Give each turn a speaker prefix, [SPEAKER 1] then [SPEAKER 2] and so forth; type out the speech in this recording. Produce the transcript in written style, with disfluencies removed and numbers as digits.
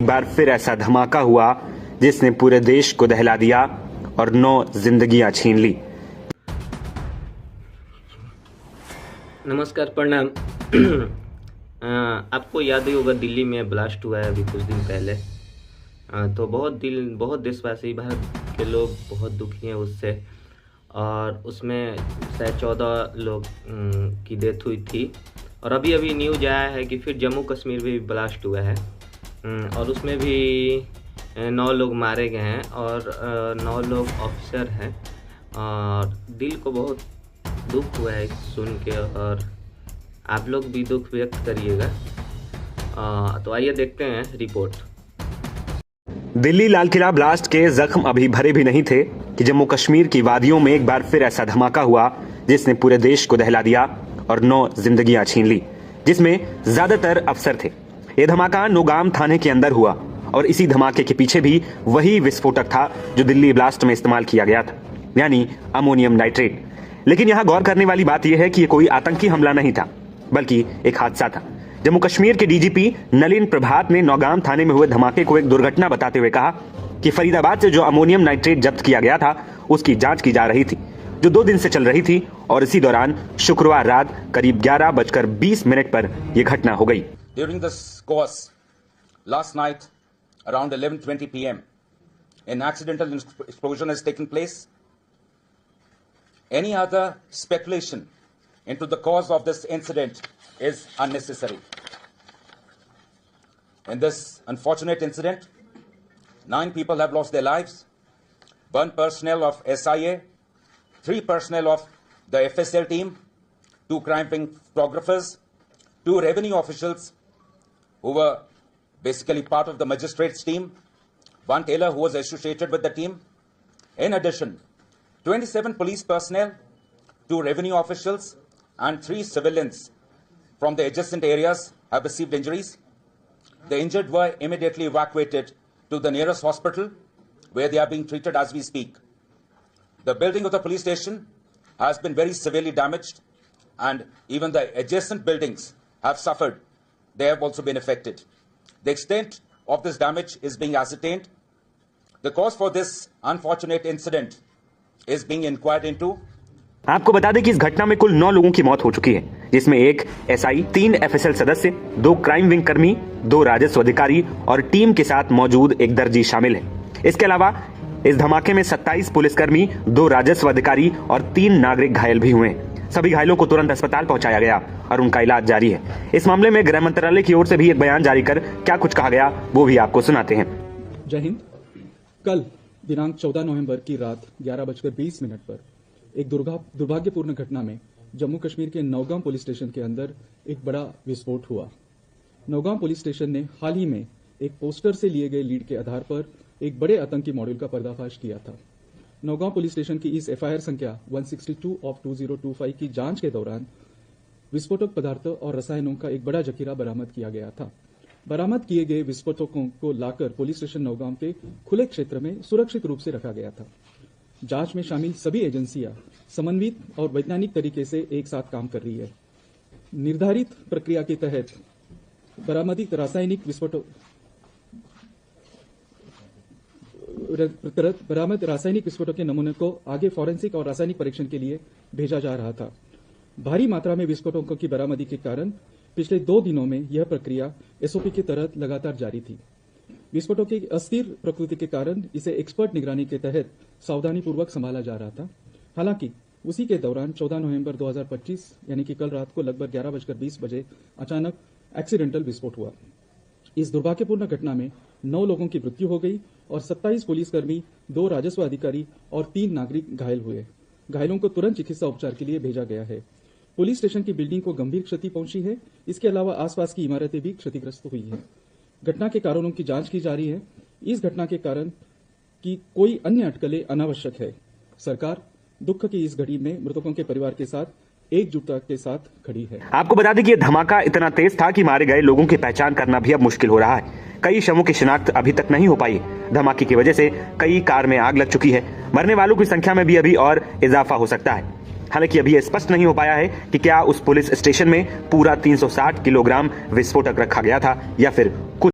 [SPEAKER 1] बार फिर ऐसा धमाका हुआ जिसने पूरे देश को दहला दिया और 9 जिंदगियां छीन ली।
[SPEAKER 2] नमस्कार, प्रणाम। आपको याद ही होगा दिल्ली में ब्लास्ट हुआ है अभी कुछ दिन पहले। तो बहुत देशवासी, भारत के लोग बहुत दुखी हैं उससे, और उसमें शायद 14 लोग की डेथ हुई थी। और अभी न्यूज आया है कि फिर जम्मू कश्मीर में भी ब्लास्ट हुआ है और उसमें भी 9 लोग मारे गए हैं और 9 लोग ऑफिसर हैं। और दिल को बहुत दुख हुआ है सुन के, और आप लोग भी दुख व्यक्त करिएगा। तो आइए देखते हैं रिपोर्ट।
[SPEAKER 1] दिल्ली लाल किला ब्लास्ट के जख्म अभी भरे भी नहीं थे कि जम्मू कश्मीर की वादियों में एक बार फिर ऐसा धमाका हुआ जिसने पूरे देश को दहला दिया और 9 जिंदगियां छीन ली, जिसमें ज्यादातर अफसर थे। यह धमाका नौगाम थाने के अंदर हुआ और इसी धमाके के पीछे भी वही विस्फोटक था जो दिल्ली ब्लास्ट में इस्तेमाल किया गया था, यानी अमोनियम नाइट्रेट। लेकिन यहां गौर करने वाली बात यह है कि यह कोई आतंकी हमला नहीं था, बल्कि एक हादसा था। जम्मू कश्मीर के डीजीपी नलिन प्रभात ने नौगाम थाने में हुए धमाके को एक दुर्घटना बताते हुए कहा कि फरीदाबाद से जो अमोनियम नाइट्रेट जब्त किया गया था उसकी जांच की जा रही थी, जो 2 दिन से चल रही थी। और इसी दौरान शुक्रवार रात करीब 11:20 पर यह घटना हो गई।
[SPEAKER 3] During this course, last night around 11:20 p.m., an accidental explosion has taken place. Any other speculation into the cause of this incident is unnecessary. In this unfortunate incident, 9 people have lost their lives. 1 personnel of SIA, 3 personnel of the FSL team, 2 crime photographers, 2 revenue officials who were basically part of the magistrates team, 1 tailor who was associated with the team. In addition, 27 police personnel, 2 revenue officials and 3 civilians from the adjacent areas have received injuries. The injured were immediately evacuated to the nearest hospital where they are being treated as we speak. The building of the police station has been very severely damaged, and even the adjacent buildings have suffered. They have also been affected. The extent of this damage is being ascertained. The cause for this unfortunate incident is being inquired into.
[SPEAKER 1] आपको बता दें कि इस घटना में कुल 9 लोगों की मौत हो चुकी है, जिसमें 1 एसआई, 3 एफएसएल सदस्य, 2 क्राइम विंग कर्मी, 2 राजस्व अधिकारी और टीम के साथ मौजूद एक दर्जी शामिल है। इसके अलावा इस धमाके में 27 पुलिसकर्मी, 2 राजस्व अधिकारी और 3 नागरिक घायल भी हुए हैं। सभी घायलों को तुरंत अस्पताल पहुंचाया गया और उनका इलाज जारी है। इस मामले में गृह मंत्रालय की ओर से भी एक बयान जारी कर क्या कुछ कहा गया वो भी आपको सुनाते हैं।
[SPEAKER 4] जय हिंद। कल दिनांक 14 नवंबर की रात 11:20 पर एक दुर्भाग्यपूर्ण घटना में जम्मू कश्मीर के नौगाम पुलिस स्टेशन के अंदर एक बड़ा विस्फोट हुआ। नौगाम पुलिस स्टेशन ने हाल ही में एक पोस्टर से लिए गए लीड के आधार पर एक बड़े आतंकी मॉड्यूल का पर्दाफाश किया था। नौगांव पुलिस स्टेशन की इस एफआईआर संख्या 162 ऑफ 2025 की जांच के दौरान विस्फोटक पदार्थ और रसायनों का एक बड़ा जखीरा बरामद किया गया था। बरामद किए गए विस्फोटकों को लाकर पुलिस स्टेशन नौगांव के खुले क्षेत्र में सुरक्षित रूप से रखा गया था। जांच में शामिल सभी एजेंसियां समन्वित और वैज्ञानिक तरीके से एक साथ काम कर रही है। निर्धारित प्रक्रिया के तहत बरामदित रासायनिक विस्फोटक के नमूने को आगे फॉरेंसिक और रासायनिक परीक्षण के लिए भेजा जा रहा था। भारी मात्रा में विस्फोटकों की बरामदी के कारण पिछले 2 दिनों में यह प्रक्रिया एसओपी के तहत लगातार जारी थी। विस्फोटों की अस्थिर प्रकृति के कारण इसे एक्सपर्ट निगरानी के तहत सावधानीपूर्वक संभाला जा रहा था। हालांकि उसी के दौरान 14 नवंबर 2025 यानी कि कल रात को लगभग 11:20 अचानक एक्सीडेंटल विस्फोट हुआ। इस दुर्भाग्यपूर्ण घटना में 9 लोगों की मृत्यु हो गई और 27 पुलिसकर्मी, 2 राजस्व अधिकारी और 3 नागरिक घायल हुए। घायलों को तुरंत चिकित्सा उपचार के लिए भेजा गया है। पुलिस स्टेशन की बिल्डिंग को गंभीर क्षति पहुंची है। इसके अलावा आसपास की इमारतें भी क्षतिग्रस्त हुई हैं। घटना के कारणों की जांच की जा रही है। इस घटना के कारण की कोई अन्य अटकलें अनावश्यक है। सरकार दुख की इस घड़ी में मृतकों के परिवार के साथ एकजुटता के साथ खड़ी है।
[SPEAKER 1] आपको बता दें कि यह धमाका इतना तेज था कि मारे गए लोगों की पहचान करना भी अब मुश्किल हो रहा है। कई शवों की शिनाख्त अभी तक नहीं हो पाई। धमाके की वजह से कई कार में आग लग चुकी है। मरने वालों की संख्या में भी अभी और इजाफा हो सकता है। हालांकि अभी यह स्पष्ट नहीं हो पाया है कि क्या उस पुलिस स्टेशन में पूरा 360 किलोग्राम विस्फोटक रखा गया था या फिर कुछ